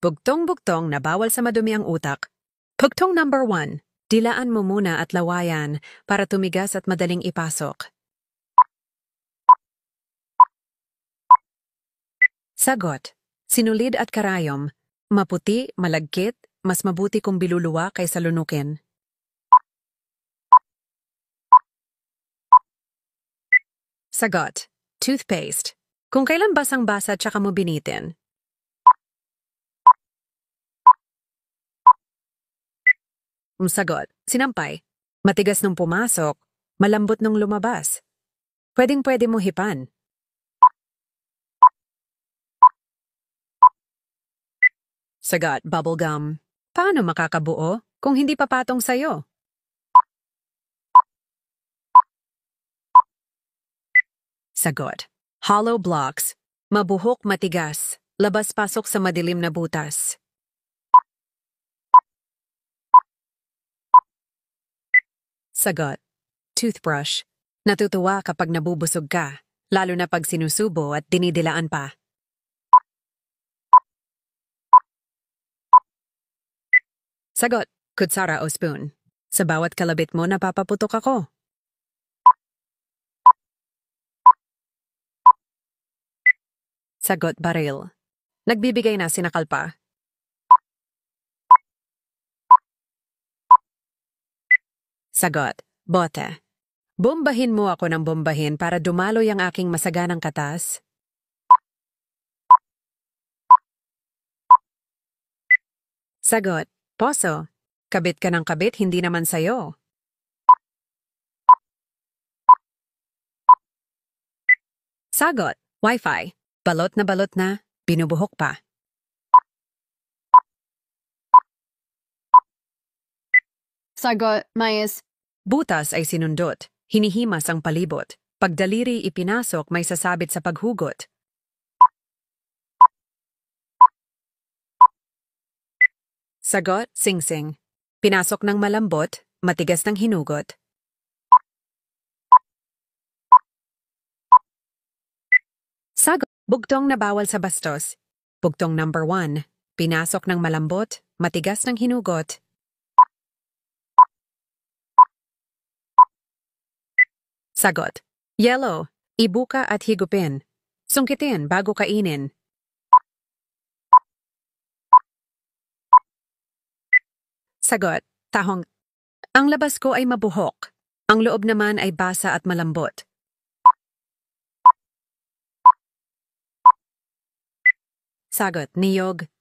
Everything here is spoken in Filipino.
Bugtong-bugtong na bawal sa madumi ang utak. Bugtong number 1. Dilaan mo muna at lawayan para tumigas at madaling ipasok. Sagot. Sinulid at karayom. Maputi, malagkit, mas mabuti kung biluluwa kaysa lunukin. Sagot. Toothpaste. Kung kailan basang-basa tsaka mo binitin. Sagot. Sinampay. Matigas nung pumasok, malambot nung lumabas. Pwedeng-pwede mo hipan. Sagot. Bubblegum. Paano makakabuo kung hindi papatong sa'yo? Sagot. Hollow blocks. Mabuhok, matigas. Labas-pasok sa madilim na butas. Sagot. Toothbrush. Natutuwa kapag nabubusog ka, lalo na pag sinusubo at dinidilaan pa. Sagot. Kutsara o spoon. Sa bawat kalabit mo napapaputok ako. Sagot. Baril. Nagbibigay na sinakal pa. Sagot. Bote. Bombahin mo ako ng bombahin para dumaloy ang aking masaganang katas. Sagot. Poso. Kabit ka ng kabit, hindi naman sayo. Sagot. Wi-Fi. Balot na, binubuhok pa. Sagot. Mais. Butas ay sinundot. Hinihimas ang palibot. Pagdaliri ipinasok may sasabit sa paghugot. Sagot. Singsing. Pinasok ng malambot, matigas ng hinugot. Sagot. Bugtong na bawal sa bastos. Bugtong number 1. Pinasok ng malambot, matigas ng hinugot. Sagot. Yellow. Ibuka at higupin. Sungkitin bago kainin. Sagot. Tahong. Ang labas ko ay mabuhok. Ang loob naman ay basa at malambot. Sagot. Niyog.